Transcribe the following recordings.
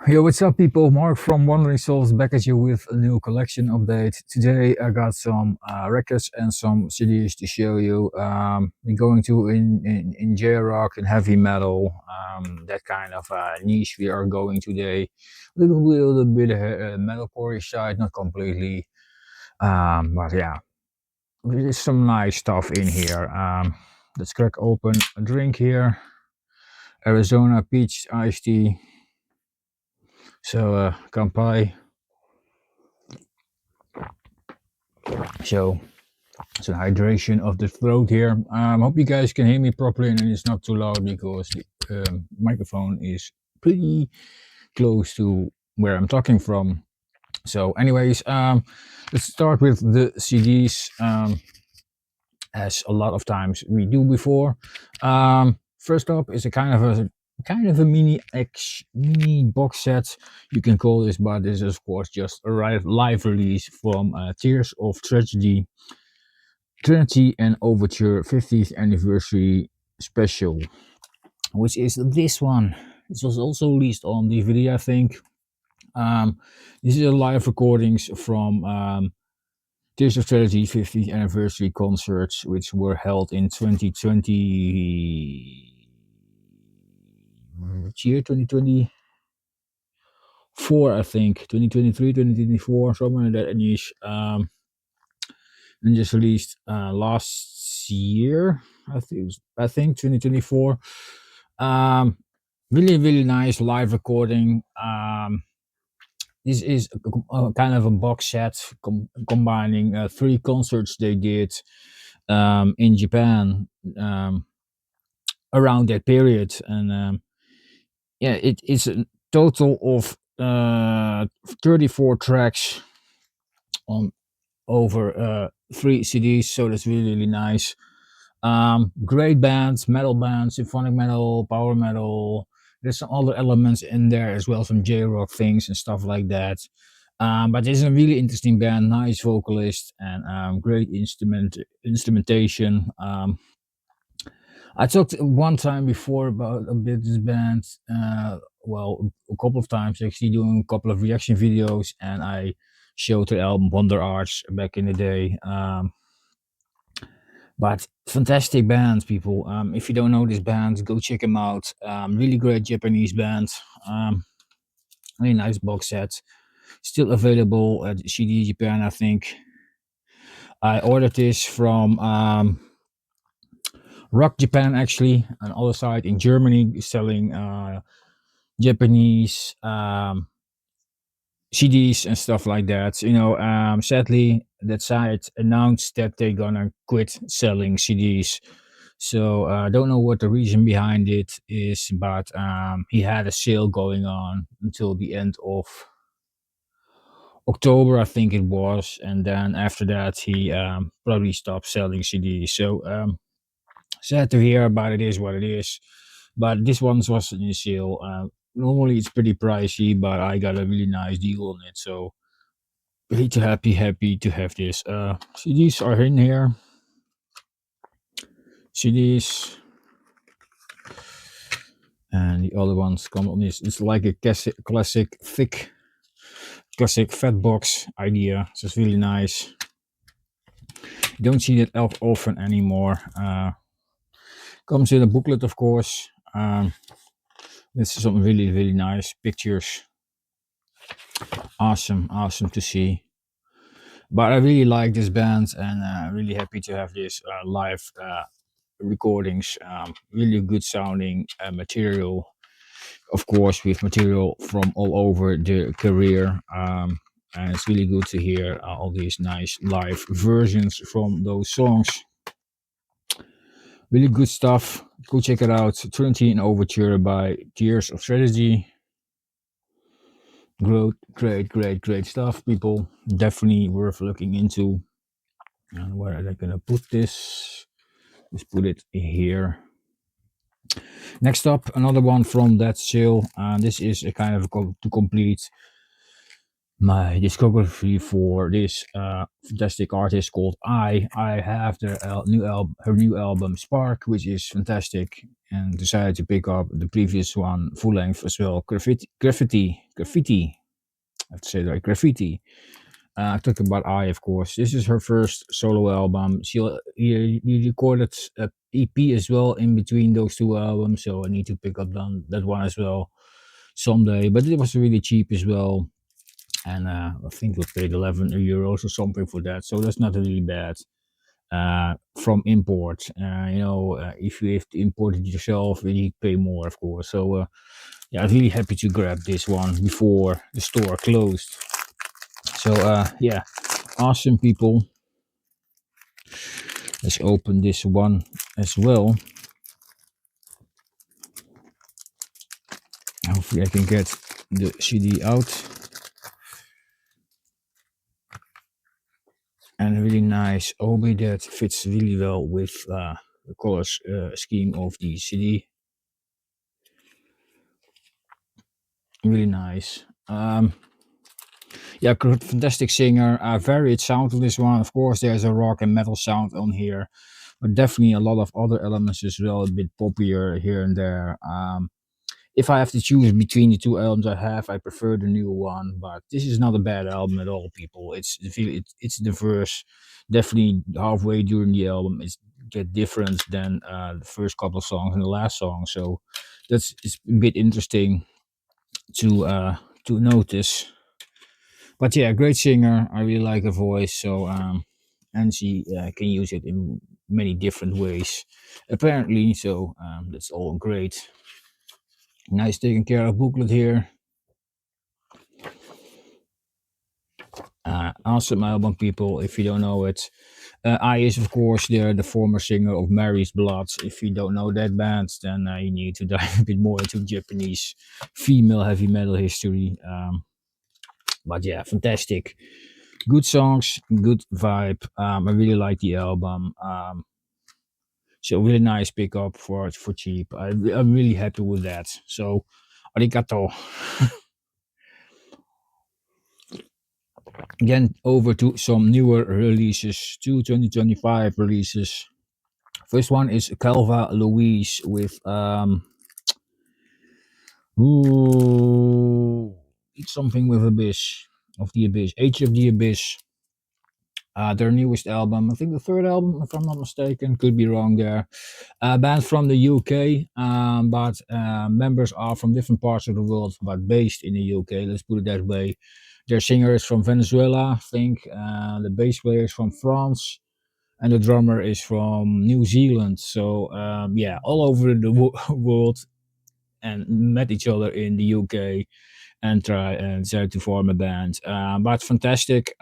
Yo, what's up, people? Mark from Wandering Souls back at you with a new collection update. Today, I got some records and some CDs to show you. We're going to in J rock and heavy metal, that kind of niche we are going today. Little bit metalcore side, not completely, but yeah, there's some nice stuff in here. Let's crack open a drink here. Arizona peach iced tea. So, kampai. So it's a hydration of the throat here. Hope you guys can hear me properly and it's not too loud because the microphone is pretty close to where I'm talking from. So, anyways, let's start with the CDs, as a lot of times we do before. First up is a kind of a mini box set, you can call this, but this is of course just a live release from Tears of Tragedy, Trinity and Overture 50th anniversary special, which is this one. It was also released on DVD, I think. Um, this is a live recordings from Tears of Tragedy 50th anniversary concerts, which were held in 2020. Which year? 2024, I think. 2023, 2024, somewhere in that niche. And just released last year. I think 2024. Um, really nice live recording. This is a kind of a box set combining three concerts they did in Japan around that period, and yeah, it's a total of 34 tracks on over three CDs, so that's really nice. Great bands, metal bands, symphonic metal, power metal. There's some other elements in there as well, some J rock things and stuff like that. But it's a really interesting band, nice vocalist, and great instrumentation. I talked one time before about a bit this band. Well, a couple of times actually, doing a couple of reaction videos, and I showed the album Wonder Arts back in the day. But fantastic band, people. If you don't know this band, go check them out. Really great Japanese band. Really nice box set. Still available at CD Japan, I think. I ordered this from Rock Japan, actually, an other site in Germany selling Japanese CDs and stuff like that. Sadly, that site announced that they're gonna quit selling CDs. So I don't know what the reason behind it is, but he had a sale going on until the end of October, I think it was, and then after that he probably stopped selling CDs. So sad to hear, but it is what it is. But this one was in sale. Normally it's pretty pricey, but I got a really nice deal on it. So really to happy to have this. CDs are in here. CDs. And the other ones come on this. It's like a classic thick, classic fat box idea. So it's really nice. You don't see that often anymore. Comes in a booklet, of course. This is some really nice pictures. Awesome to see. But I really like this band, and really happy to have this live recordings. Really good sounding material, of course, with material from all over the career. And it's really good to hear all these nice live versions from those songs. Really good stuff. Go check it out. Trinity and Overture by Tears of Strategy. Great stuff, people. Definitely worth looking into. And where are they gonna put this? Let's put it here. Next up, another one from that sale. This is a kind of to complete my discography for this fantastic artist called I have her new album Spark, which is fantastic, and decided to pick up the previous one full length as well. Graffiti. I have to say that right, Graffiti. Talking about I, of course. This is her first solo album. He recorded a EP as well in between those two albums, so I need to pick up that one as well someday. But it was really cheap as well, and I think we paid 11 euros or something for that, so that's not really bad. From import, if you have to import it yourself, you need to pay more, of course. So yeah, I'm really happy to grab this one before the store closed. So yeah, awesome people. Let's open this one as well. Hopefully I can get the CD out. And a really nice obi that fits really well with the colors scheme of the CD. Really nice. Yeah, fantastic singer. Varied sound on this one. Of course, there's a rock and metal sound on here, but definitely a lot of other elements as well, a bit poppier here and there. If I have to choose between the two albums I prefer the new one. But this is not a bad album at all, people. It's diverse. Definitely halfway during the album, it's get different than the first couple of songs and the last song. So it's a bit interesting to notice. But yeah, great singer. I really like her voice. So and she can use it in many different ways, apparently. So that's all great. Nice taken care of booklet here. Awesome album, people. If you don't know it, I is of course the former singer of Mary's Blood. If you don't know that band, then you need to dive a bit more into Japanese female heavy metal history. But yeah, fantastic. Good songs, good vibe. I really like the album. So really nice pickup for cheap. I'm really happy with that. So arigato. Again, over to some newer releases, 2025 releases. First one is Calva Louise with ooh, it's something with Abyss of the Abyss, Age of the Abyss. Their newest album, I think the third album, if I'm not mistaken, could be wrong there. Band from the UK, but members are from different parts of the world, but based in the UK. Let's put it that way. Their singer is from Venezuela, I think. The bass player is from France, and the drummer is from New Zealand. So yeah, all over the world, and met each other in the UK and tried to form a band. But fantastic.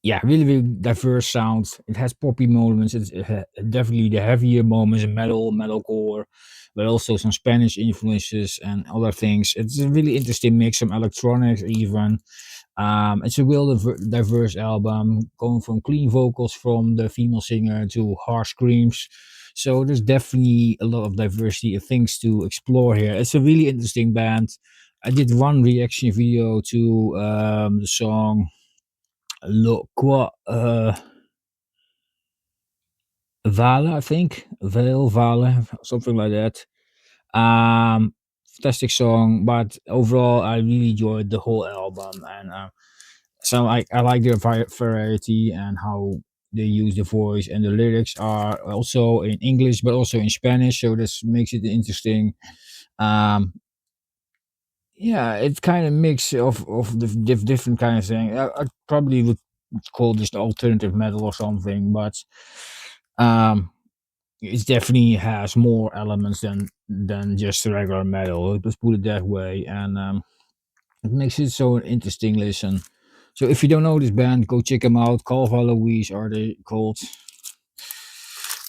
Yeah, really, really diverse sounds. It has poppy moments. It's definitely the heavier moments, metalcore, but also some Spanish influences and other things. It's a really interesting mix, some electronics even. It's a real diverse album, going from clean vocals from the female singer to harsh screams. So there's definitely a lot of diversity of things to explore here. It's a really interesting band. I did one reaction video to the song Lo Qua Vale, I think. Vale, something like that. Um, Fantastic song, but overall, I really enjoyed the whole album, and so I like their variety and how they use the voice, and the lyrics are also in English, but also in Spanish, so this makes it interesting. Um, yeah, it's kind of mix of the different kind of thing. I probably would call this alternative metal or something, but um, it definitely has more elements than just regular metal. Let's put it that way, and it makes it so an interesting listen. So if you don't know this band, go check them out. Calva Louise are they called,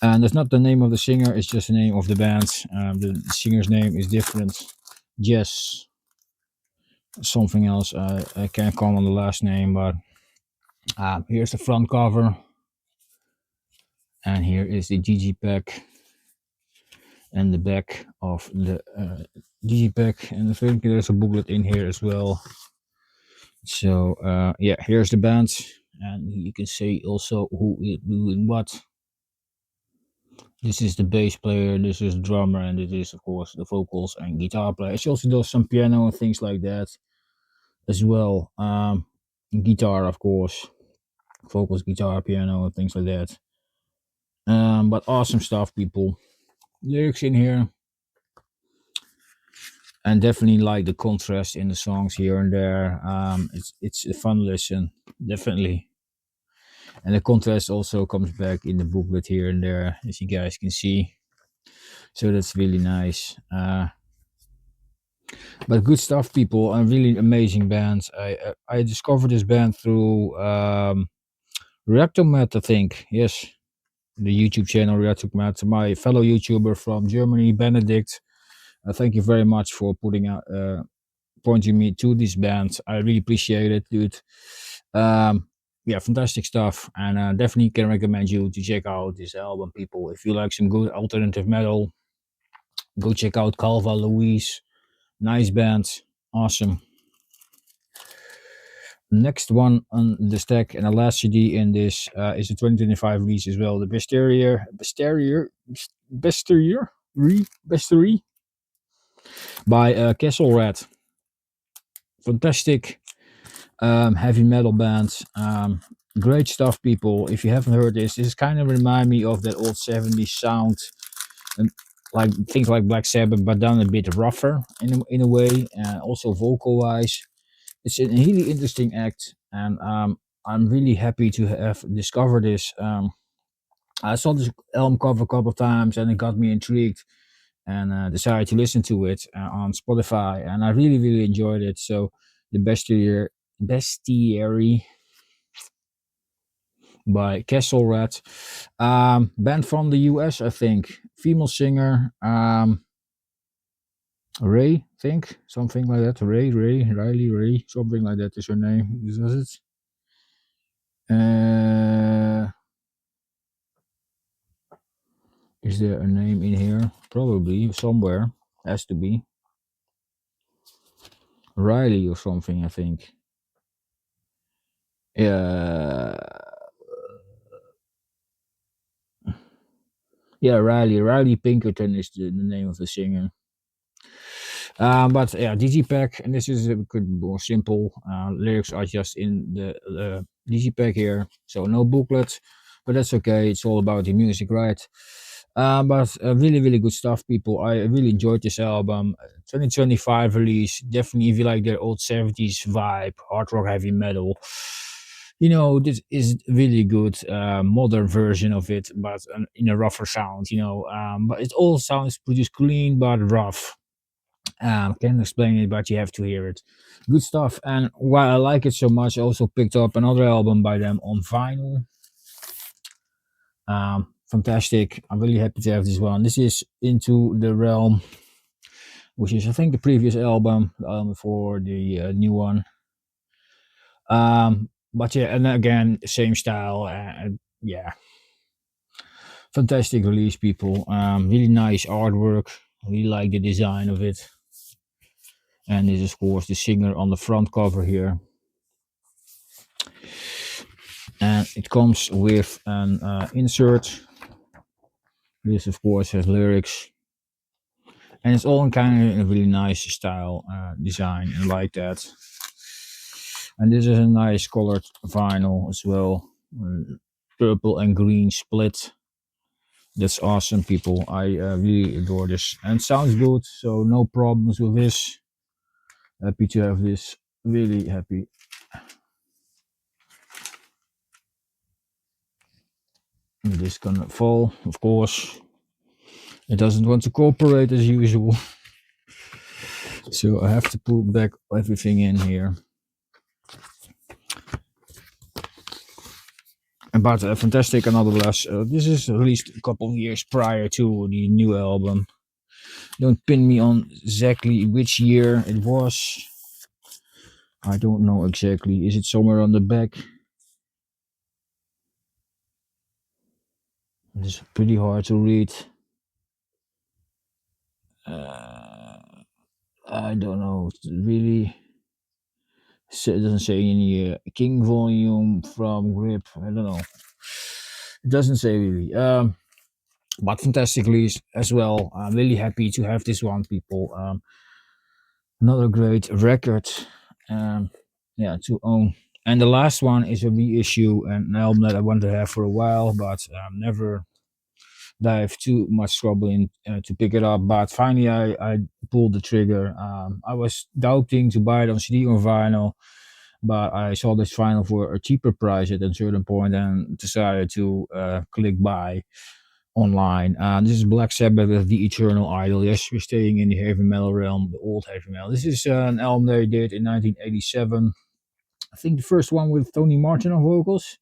and that's not the name of the singer; it's just the name of the band. The singer's name is different. Jess something else. I can't call on the last name, but here's the front cover, and here is the GG pack. and the back of the digipack, and I think there's a booklet in here as well. So yeah, here's the band, and you can see also who is doing what. This is the bass player, this is the drummer, and this is of course the vocals and guitar player. She also does some piano and things like that as well. Guitar, of course, vocals, guitar, piano, and things like that. But awesome stuff, people. Lyrics in here, and definitely like the contrast in the songs here and there. It's a fun listen, definitely. And the contrast also comes back in the booklet here and there, as you guys can see. So that's really nice. But good stuff, people, and really amazing bands. I discovered this band through Reactomat, I think. Yes, the YouTube channel Reactomat. My fellow YouTuber from Germany, Benedict. Thank you very much for putting out, pointing me to this band. I really appreciate it, dude. Yeah, fantastic stuff, and definitely can recommend you to check out this album, people. If you like some good alternative metal, go check out Calva, Louise. Nice band, awesome. Next one on the stack and the last CD in this is a 2025 release as well. The Bestiary by Castle Rat. Fantastic heavy metal band. Great stuff, people. If you haven't heard this, this kind of remind me of that old 70s sound, and like things like Black Sabbath, but done a bit rougher in a way, and also vocal wise. It's a really interesting act, and I'm really happy to have discovered this. I saw this album cover a couple of times, and it got me intrigued, and decided to listen to it on Spotify, and I really really enjoyed it. So the Bestiary by Castle Rat, band from the US, I think, female singer. Ray, think something like that. Riley, Ray, something like that is her name. Is that it? Is there a name in here? Probably somewhere. Has to be Riley or something, I think. Yeah, yeah, Riley. Riley Pinkerton is the name of the singer. But yeah, Digipack, and this is a bit more simple. Lyrics are just in the Digipack here, so no booklet, but that's okay. It's all about the music, right? But really, really good stuff, people. I really enjoyed this album. 2025 release. Definitely, if you like their old 70s vibe, hard rock, heavy metal, this is really good modern version of it, but in a rougher sound. But it all sounds produced clean but rough. Can't explain it, but you have to hear it. Good stuff. And while I like it so much, I also picked up another album by them on vinyl. Fantastic. I'm really happy to have this one. This is Into the Realm, which is, I think, the previous album, for the new one. But yeah, and again, same style. Yeah, fantastic release, people. Really nice artwork. Really like the design of it. And this is, of course, the singer on the front cover here. And it comes with an insert. This, of course, has lyrics, and it's all in kind of a really nice style design, and like that. And this is a nice colored vinyl as well, purple and green split. That's awesome, people. I really adore this, and sounds good, so no problems with this. Happy to have this. Really happy. This gonna fall, of course. It doesn't want to cooperate as usual. So I have to put back everything in here. But fantastic, nonetheless. This is released a couple of years prior to the new album. Don't pin me on exactly which year it was. I don't know exactly. Is it somewhere on the back? It's pretty hard to read. Uh, I don't know. Really, it doesn't say any King volume from Grip. I don't know. It doesn't say really. But fantastically as well. I'm really happy to have this one, people. Another great record. Um, yeah, to own. And the last one is a reissue, and an album that I wanted to have for a while, but never dive too much trouble in to pick it up. But finally, I pulled the trigger. I was doubting to buy it on CD or vinyl, but I saw this vinyl for a cheaper price at a certain point and decided to click buy online. This is Black Sabbath with The Eternal Idol. Yes, we're staying in the heavy metal realm, the old heavy metal. This is an album they did in 1987. I think the first one with Tony Martin on vocals.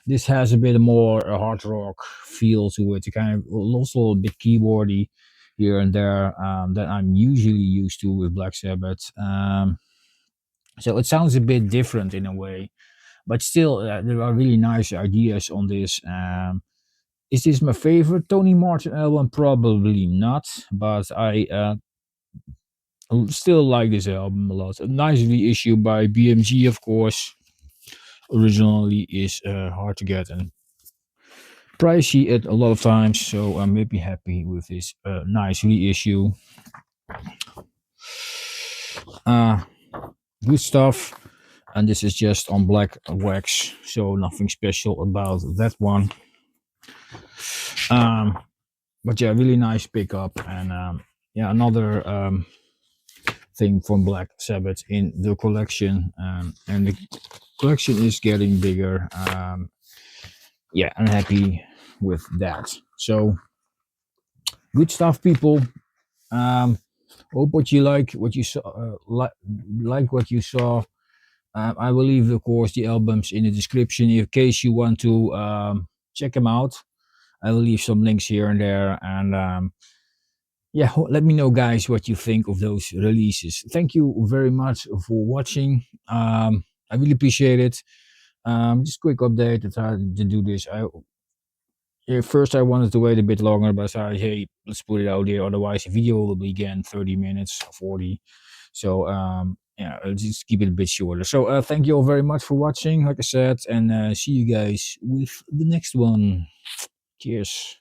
This has a bit more hard rock feel to it. It kind of also a bit keyboardy here and there that I'm usually used to with Black Sabbath. So it sounds a bit different in a way, but still there are really nice ideas on this. Is this my favorite Tony Martin album? Probably not, but I still like this album a lot. A nice reissue by BMG, of course. Originally is hard to get and pricey at a lot of times, so I'm maybe happy with this nice reissue. Uh, Good stuff. And this is just on black wax, so nothing special about that one. But yeah, really nice pickup, and yeah, another thing from Black Sabbath in the collection, and the collection is getting bigger. Yeah, I'm happy with that. So good stuff, people. Hope what you like, what you saw, like what you saw. I will leave, of course, the albums in the description in case you want to check them out. I will leave some links here and there, and yeah, let me know, guys, what you think of those releases. Thank you very much for watching. I really appreciate it. Just quick update. That's how to do this. Yeah, first I wanted to wait a bit longer, but I said, hey, let's put it out there. Otherwise, the video will be again 30 minutes, 40. So yeah, I'll just keep it a bit shorter. So thank you all very much for watching, like I said, and see you guys with the next one. Cheers.